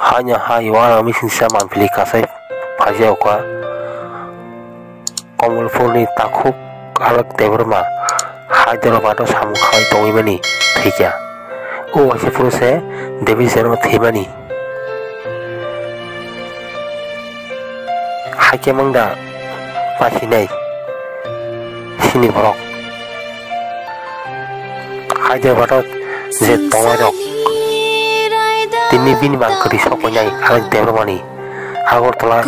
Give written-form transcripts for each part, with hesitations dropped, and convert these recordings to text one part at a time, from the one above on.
hanya haywana misin saman pilih kasai pajau kwa komul funi takuk alak teberma Hyderabad samu khai tongimani thija o ase puruse devi serma thimani haike mangda pasinai sini borok Hyderabad je tongarok tini bini mangkri sokonyai alak tebermani Agartala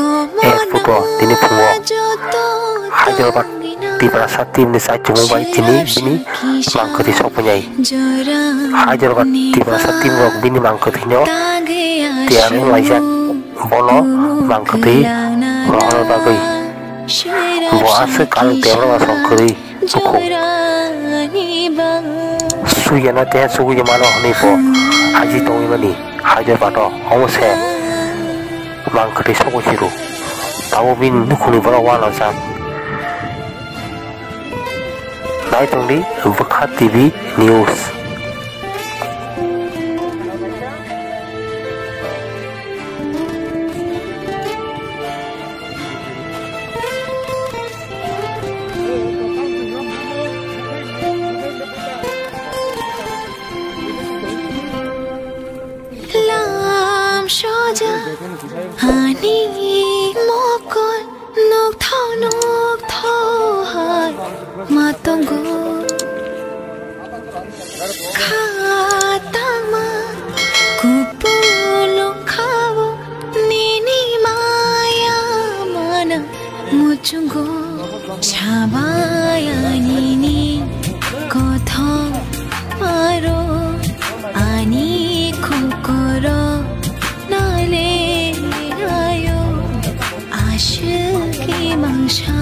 foto tini pungo Hyderabad tiba tim ni sa Mumbai tini bini mangkri sokonyai Hyderabad tiba tim rok bini mangkri nyo tiang laijak bono mangkri rohal bagai boas kal teberma songkri suku suyana te suku jamano honi po aji tongi mani Hyderabad homose mangkri soko siru tahu bin nukuni berawan asam naik tungdi Bekhat TV News Ani mokon nok thau hai matongo khatama kupulung khawo nini maya mana muchungo chabaya nini kotha maro ani kokoro nale ayo आशिकी मंशा